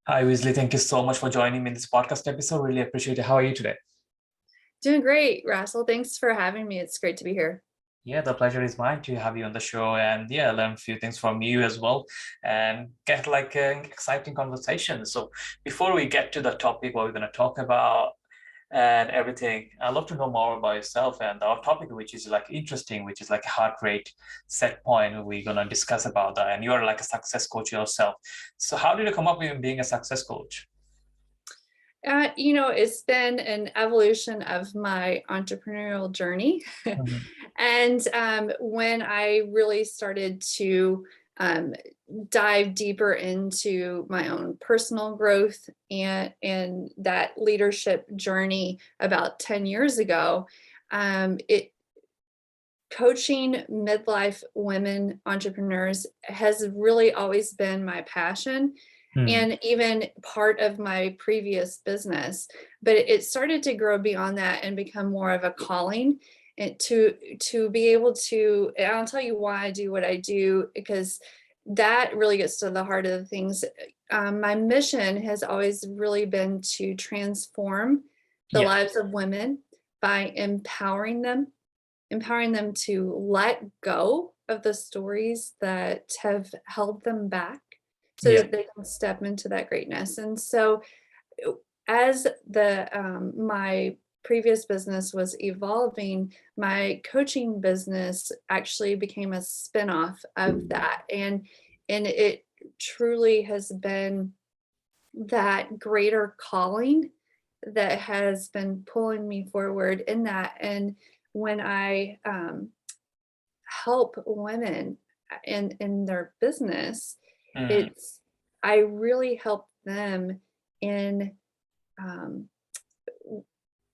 Hi, Wesley. Thank you so much for joining me in this podcast episode. Really appreciate it. How are you today? Doing great, Russell. Thanks for having me. It's great to be here. Yeah, the pleasure is mine to have you on the show and yeah, learn a few things from you as well and get like an exciting conversation. So before we get to the topic what we're going to talk about and everything, I'd love to know more about yourself and our topic, which is like interesting, which is like a heart rate set point. We're going to discuss about that. And you're like a success coach yourself. So how did you come up with being a success coach? It's been an evolution of my entrepreneurial journey. Mhm. And when I really started to um, dive deeper into my own personal growth and that leadership journey about 10 years ago, it coaching midlife women entrepreneurs has really always been my passion Mhm. and even part of my previous business, but it started to grow beyond that and become more of a calling and to be able to, and I'll tell you why I do what I do, because that really gets to the heart of the things. My mission has always really been to transform the Yeah. lives of women by empowering them to let go of the stories that have held them back so Yeah. that they can step into that greatness. And so as the my previous business was evolving, my coaching business actually became a spin-off of that. And it truly has been that greater calling that has been pulling me forward in that. And when I help women in their business, Mhm. it's I really help them in um,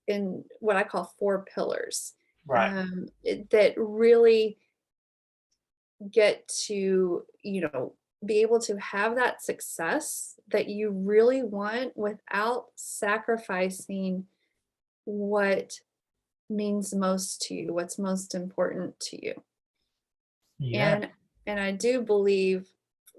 in what I call four pillars Right. that really get to, be able to have that success that you really want without sacrificing what means most to you, what's most important to you. Yeah. And I do believe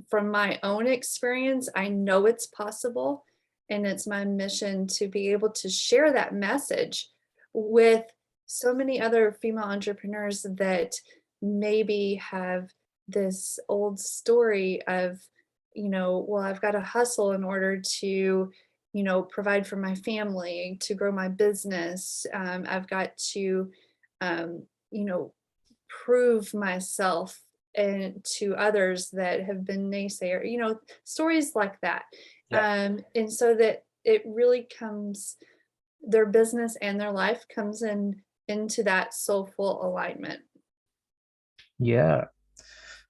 from my own experience, I know it's possible, and it's my mission to be able to share that message with so many other female entrepreneurs that maybe have this old story of, well, I've got to hustle in order to, provide for my family, to grow my business. I've got to, you know, prove myself and to others that have been naysayer, stories like that. Yeah. And so that it really comes, their business and their life comes in into that soulful alignment. Yeah.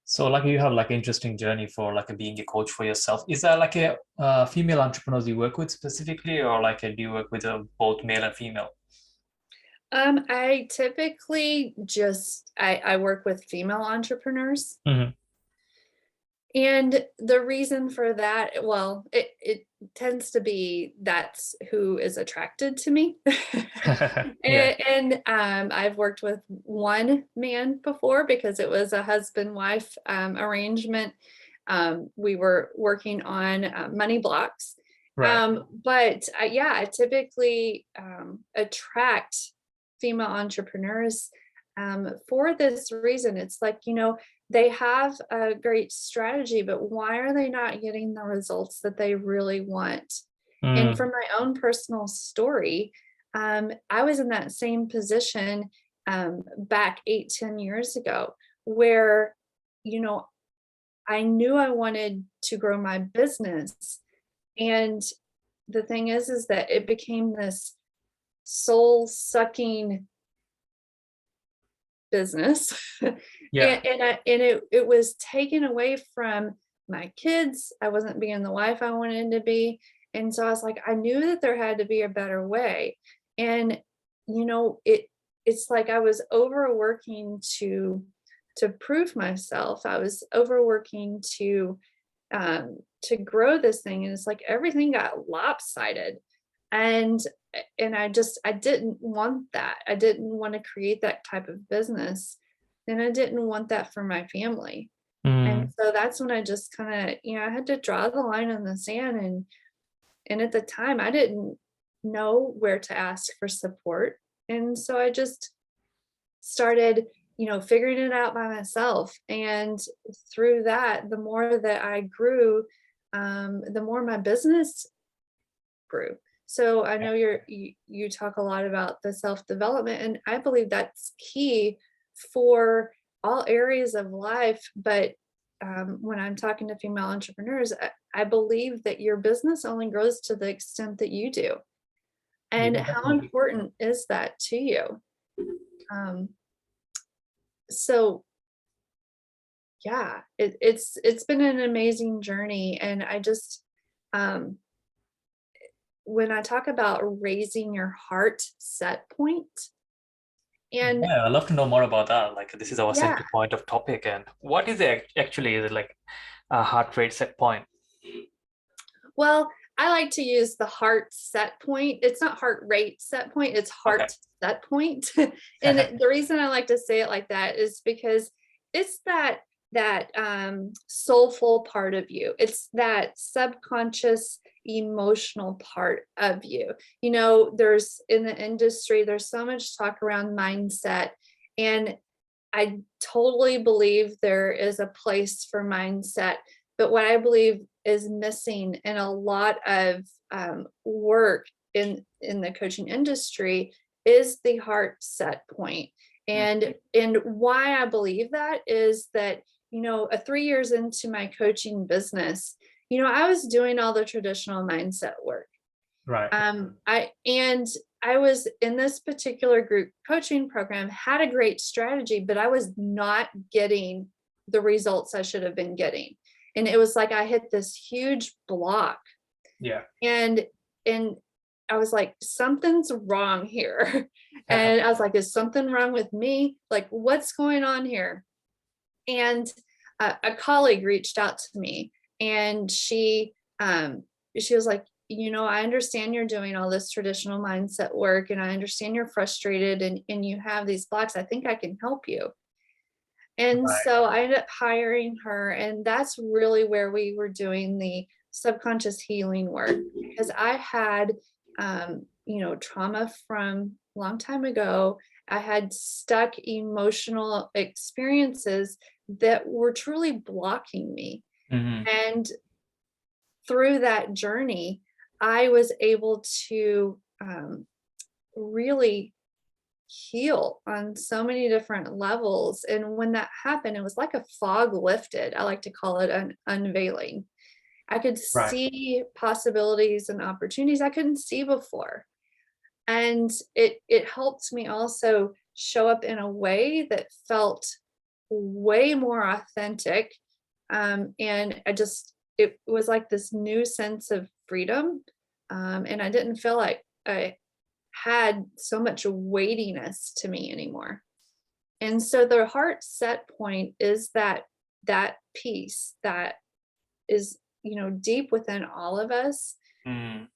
So like you have like interesting journey for like being a coach for yourself. Is that like a female entrepreneurs you work with specifically, or like do you work with both male and female? I typically just I work with female entrepreneurs. Hmm. And the reason for that, well, it tends to be that's who is attracted to me. Yeah. And I've worked with one man before because it was a husband-wife arrangement. We were working on money blocks. Right. But yeah, I typically attract female entrepreneurs for this reason. It's like, they have a great strategy, but why are they not getting the results that they really want? And Mm. from my own personal story, I was in that same position back 8, 10 years ago where, you know, I knew I wanted to grow my business. And the thing is that it became this soul sucking business. and Yeah. it was taken away from my kids. I wasn't being the wife I wanted to be. And so I was like, I knew that there had to be a better way. And it's like I was overworking to prove myself. I was overworking to grow this thing. And it's like everything got lopsided. And I didn't want that. I didn't want to create that type of business. And I didn't want that for my family. And Mm. so that's when I just kind of, I had to draw the line in the sand and And at the time, I didn't know where to ask for support. And so I just started, figuring it out by myself. And through that, the more that I grew, the more my business grew. So I know you talk a lot about the self-development, and I believe that's key for all areas of life. But when I'm talking to female entrepreneurs, I believe that your business only grows to the extent that you do. And Yeah, how definitely. important is that to you? Um, so yeah, it's been an amazing journey, and I just um, when I talk about raising your heart set point, and Yeah, I'd love to know more about that. Like, this is our yeah, center point of topic, and what is it actually? Is it like a heart rate set point? well, I like to use the heart set point. It's not heart rate set point, it's Okay. heart set point. And the reason I like to say it like that is because it's that soulful part of you. It's that subconscious emotional part of you. There's in the industry, there's so much talk around mindset, and I totally believe there is a place for mindset, but what I believe is missing in a lot of work in the coaching industry is the heart set point. And why I believe that is that 3 years into my coaching business, I was doing all the traditional mindset work. Right. I was in this particular group coaching program, had a great strategy, but I was not getting the results I should have been getting. And it was like I hit this huge block. Yeah. And I was like, something's wrong here. And I was like, is something wrong with me? Like, what's going on here? And a colleague reached out to me, and she was like, I understand you're doing all this traditional mindset work, and I understand you're frustrated, and you have these blocks. I think I can help you. And Right. so I ended up hiring her, and that's really where we were doing the subconscious healing work, because I had trauma from a long time ago. I had stuck emotional experiences that were truly blocking me. Hmm. And through that journey, I was able to really heal on so many different levels. And when that happened, it was like a fog lifted. I like to call it an unveiling. I could Right. see possibilities and opportunities I couldn't see before. And it helped me also show up in a way that felt way more authentic. And it was like this new sense of freedom. And I didn't feel like I had so much weightiness to me anymore. And so the heart set point is that piece that is, deep within all of us, Mm.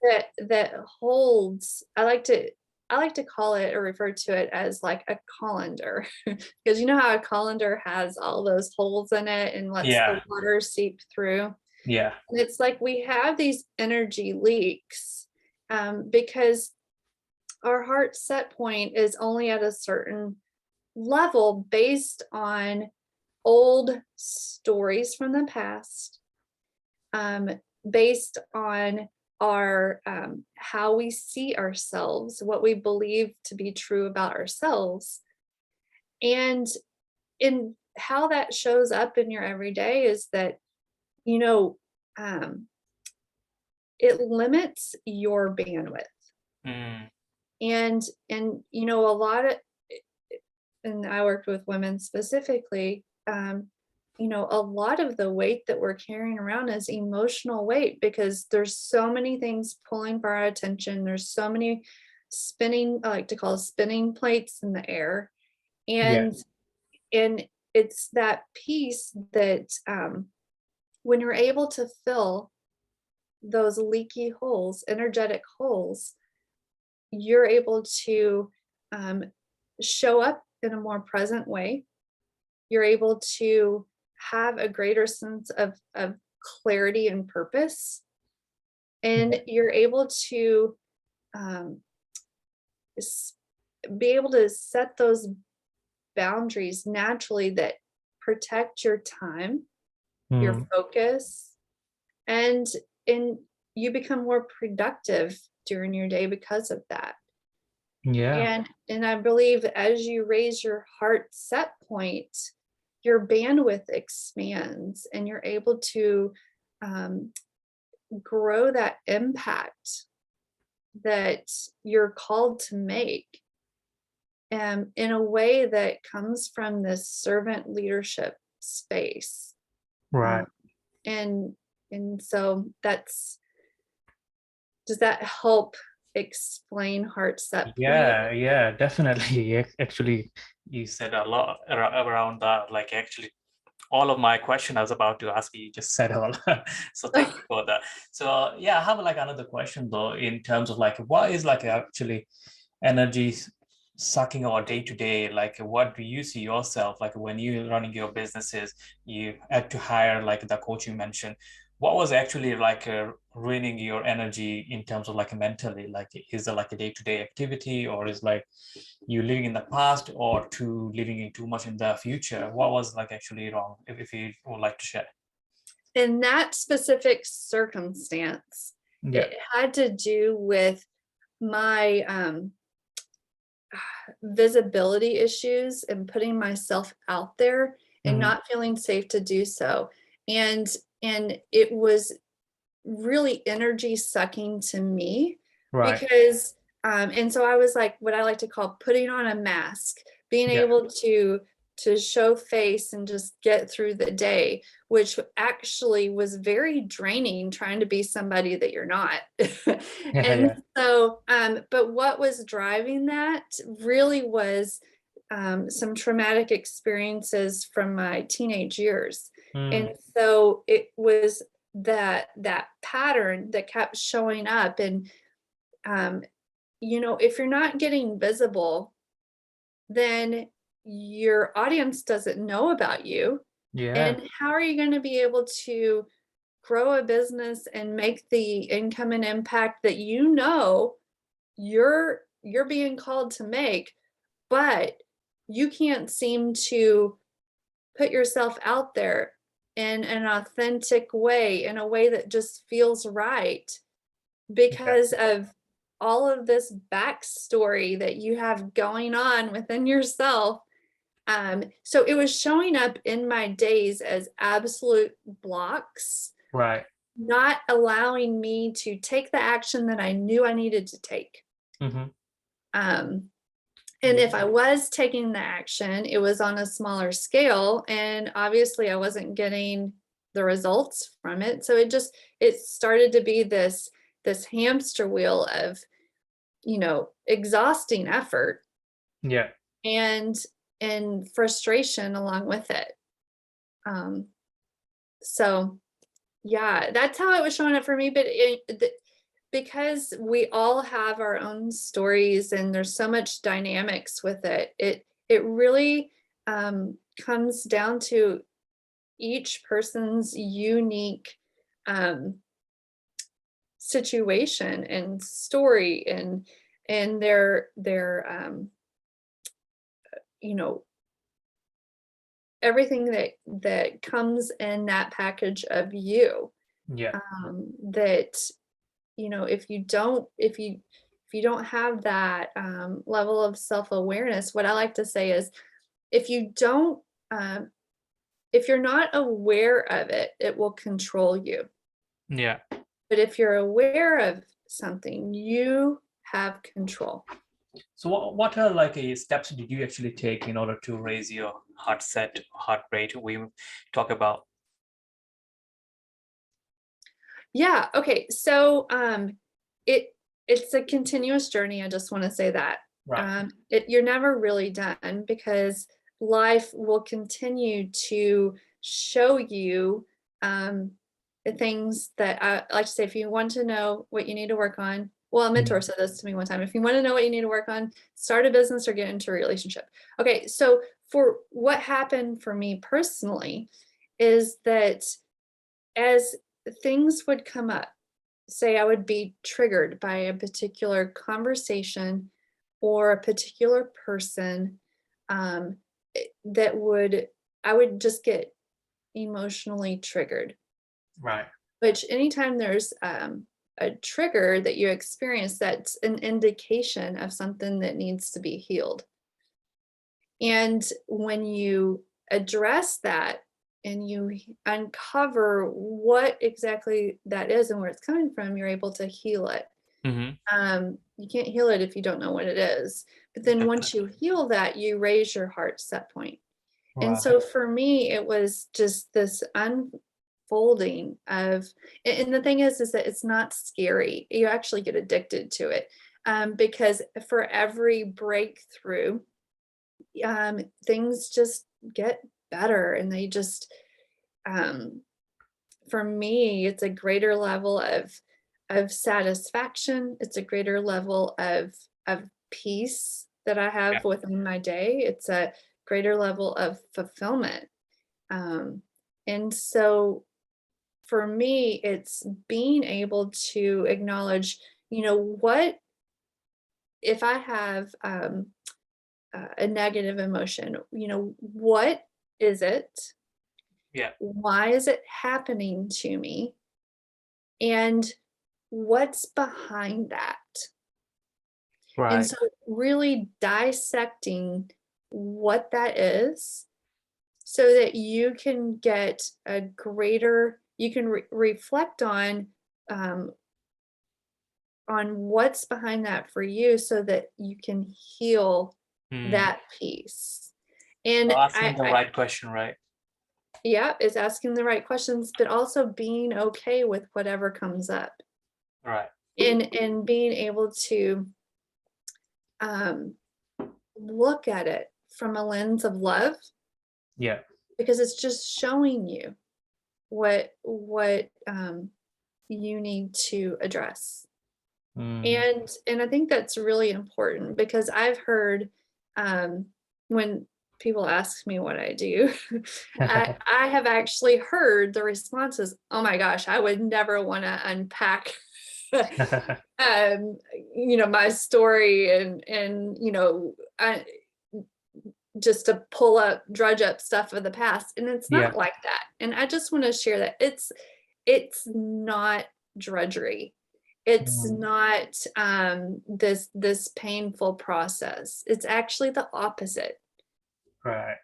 that holds, I like to call it or refer to it as like a colander, because you know how a colander has all those holes in it and lets the Yeah. water seep through. Yeah. And it's like we have these energy leaks, because our heart set point is only at a certain level based on old stories from the past, um, based on our how we see ourselves, what we believe to be true about ourselves, and in how that shows up in your everyday is that you know um, it limits your bandwidth. Mm. And a lot of, and I worked with women specifically, a lot of the weight that we're carrying around is emotional weight, because there's so many things pulling for our attention. There's so many spinning, I like to call spinning plates in the air. Yeah. And and it's that piece that when you're able to fill those leaky holes, energetic holes, you're able to um, show up in a more present way. You're able to have a greater sense of clarity and purpose. and you're able to um, s- be able to set those boundaries naturally that protect your time, your Mm. focus, and and you become more productive during your day because of that. Yeah. And I believe as you raise your heart set point, your bandwidth expands and you're able to um, grow that impact that you're called to make, in a way that comes from this servant leadership space. Right. Um, and and so that's does that help explain heart set point? Yeah, yeah, definitely. Actually, you said a lot around that. Like, actually, all of my question I was about to ask you, you just said all. So thank you for that. So yeah, I have like another question though, in terms of like, what is like actually energy sucking our day to day? Like, what do you see yourself like when you're running your businesses? You had to hire like the coach you mentioned. What was actually like ruining your energy in terms of like mentally? Like, is it like a day to day activity, or is like you living in the past, or too living in too much in the future? What was like actually wrong? If you would like to share. In that specific circumstance, Yeah. it had to do with my visibility issues and putting myself out there and Hmm. not feeling safe to do so. And and it was really energy sucking to me Right. because and so I was like what I like to call putting on a mask, being Yeah. able to show face and just get through the day, which actually was very draining trying to be somebody that you're not. Yeah. And Yeah. so but what was driving that really was some traumatic experiences from my teenage years. And Mm. so it was that pattern that kept showing up. And um, if you're not getting visible, then your audience doesn't know about you. Yeah. And how are you going to be able to grow a business and make the income and impact that you're being called to make, but you can't seem to put yourself out there in an authentic way, in a way that just feels right Yeah. because of all of this backstory that you have going on within yourself. So it was showing up in my days as absolute blocks, Right. not allowing me to take the action that I knew I needed to take. Hmm. Um, and if I Yeah. was taking the action, it was on a smaller scale, and obviously I wasn't getting the results from it. So it started to be this hamster wheel of, exhausting effort Yeah. and frustration along with it. Um, so yeah, that's how it was showing up for me. But because we all have our own stories and there's so much dynamics with it, it really comes down to each person's unique um, situation and story and their you know everything that comes in that package of you, Yeah. that if you don't have that level of self-awareness, what I like to say is if you don't um, if you're not aware of it, it will control you. Yeah. But if you're aware of something, you have control. So what are like steps did you actually take in order to raise your heart rate? We talk about. Yeah, okay. So it it's a continuous journey. I just want to say that. Right. You're never really done because life will continue to show you the things that I like to say. If you want to know what you need to work on, well, a mentor Mm. said this to me one time. If you want to know what you need to work on, start a business or get into a relationship. Okay, so for what happened for me personally is that as things would come up, say I would be triggered by a particular conversation or a particular person, um, that would I would just get emotionally triggered. Right. Which anytime there's a trigger that you experience, that's an indication of something that needs to be healed. And when you address that and you uncover what exactly that is and where it's coming from, you're able to heal it. Hmm. You can't heal it if you don't know what it is. But then once you Definitely. heal that, you raise your heart set point. And Right. so for me, it was just this unfolding of, and the thing is that it's not scary. You actually get addicted to it, because for every breakthrough, things just get better, and they just, um, for me, it's a greater level of satisfaction. It's a greater level of peace that I Yeah. have within my day. It's a greater level of fulfillment. Um, and so for me, it's being able to acknowledge, what if I have a negative emotion, what is it? Yeah. Why is it happening to me? And what's behind that? And Right. so really dissecting what that is so that you can get a greater, you can reflect um, on what's behind that for you so that you can heal Mm. that piece. And So asking the right question, right? yeah, it's asking the right questions, but also being okay with whatever comes up, Right. and being able to um, look at it from a lens of love, Yeah. because it's just showing you what you need to address. Mm. And I think that's really important because I've heard, when people ask me what I do, I have actually heard the responses, "Oh my gosh, I would never wanna unpack, um, my story and, I just to drudge up stuff of the past," and it's Yeah. not like that, and I just wanna share that it's not drudgery. It's Mm. not, this painful process. It's actually the opposite. Right.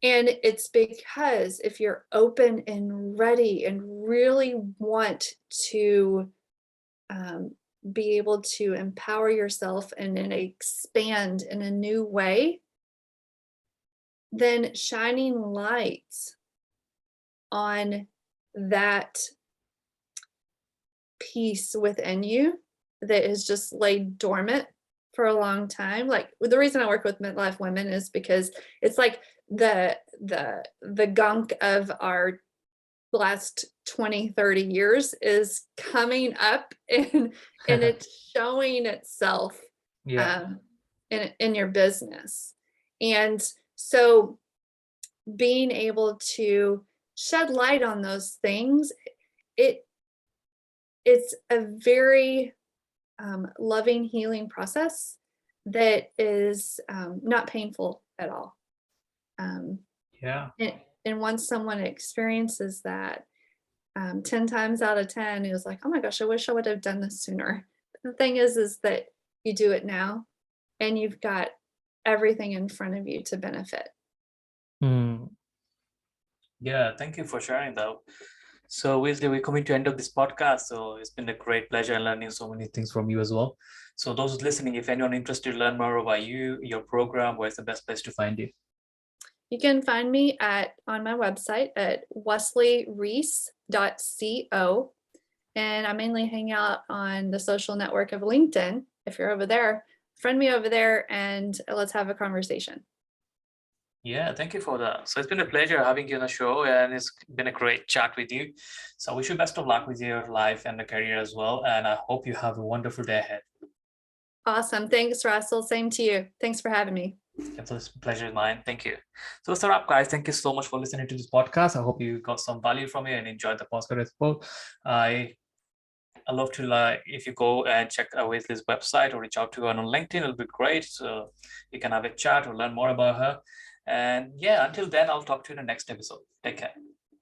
And it's because if you're open and ready and really want to, um, be able to empower yourself and then expand in a new way, then shining lights on that piece within you that has just laid dormant for a long time. Like, the reason I work with midlife women is because it's like the gunk of our last 20, 30 years is coming up and it's showing itself, Yeah. um, in your business. And so being able to shed light on those things, it it's a very, loving, healing process that is, not painful at all. Um, Yeah. and, and once someone experiences that, 10 times out of 10, it was like, oh my gosh, I wish I would have done this sooner. But the thing is that you do it now and you've got everything in front of you to benefit. Mm. Yeah. Thank you for sharing that. So, Wesley, we're coming to end of this podcast. So, it's been a great pleasure learning so many things from you as well. So, those listening, if anyone interested to learn more about you, your program, where's the best place to find you? You can find me on my website at wesleyreece.co. And I mainly hang out on the social network of LinkedIn. If you're over there, friend me over there and let's have a conversation. Yeah, thank you for that. So, it's been a pleasure having you on the show, and it's been a great chat with you. So, I wish you best of luck with your life and the career as well. And I hope you have a wonderful day ahead. Awesome. Thanks, Russell. Same to you. Thanks for having me. It's a pleasure is mine. Thank you. So that's a wrap, guys. Thank you so much for listening to this podcast. I hope you got some value from it and enjoyed the podcast as well. I I'd love to if you go and check Wesley's website or reach out to her on LinkedIn, it'll be great. So you can have a chat or learn more about her. And yeah, until then, I'll talk to you in the next episode. Take care.